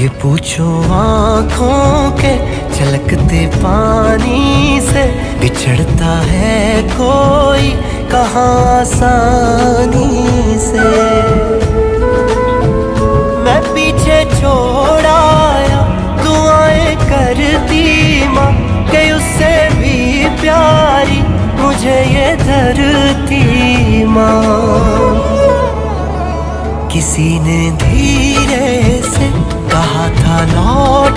ये पूछो आँखों के छलकते पानी से, बिछड़ता है कोई कहाँ आसानी से। मैं पीछे छोड़ आया दुआएं करती माँ, कि उससे भी प्यारी मुझे ये धरती माँ। किसी ने धीरे से कहा था लौट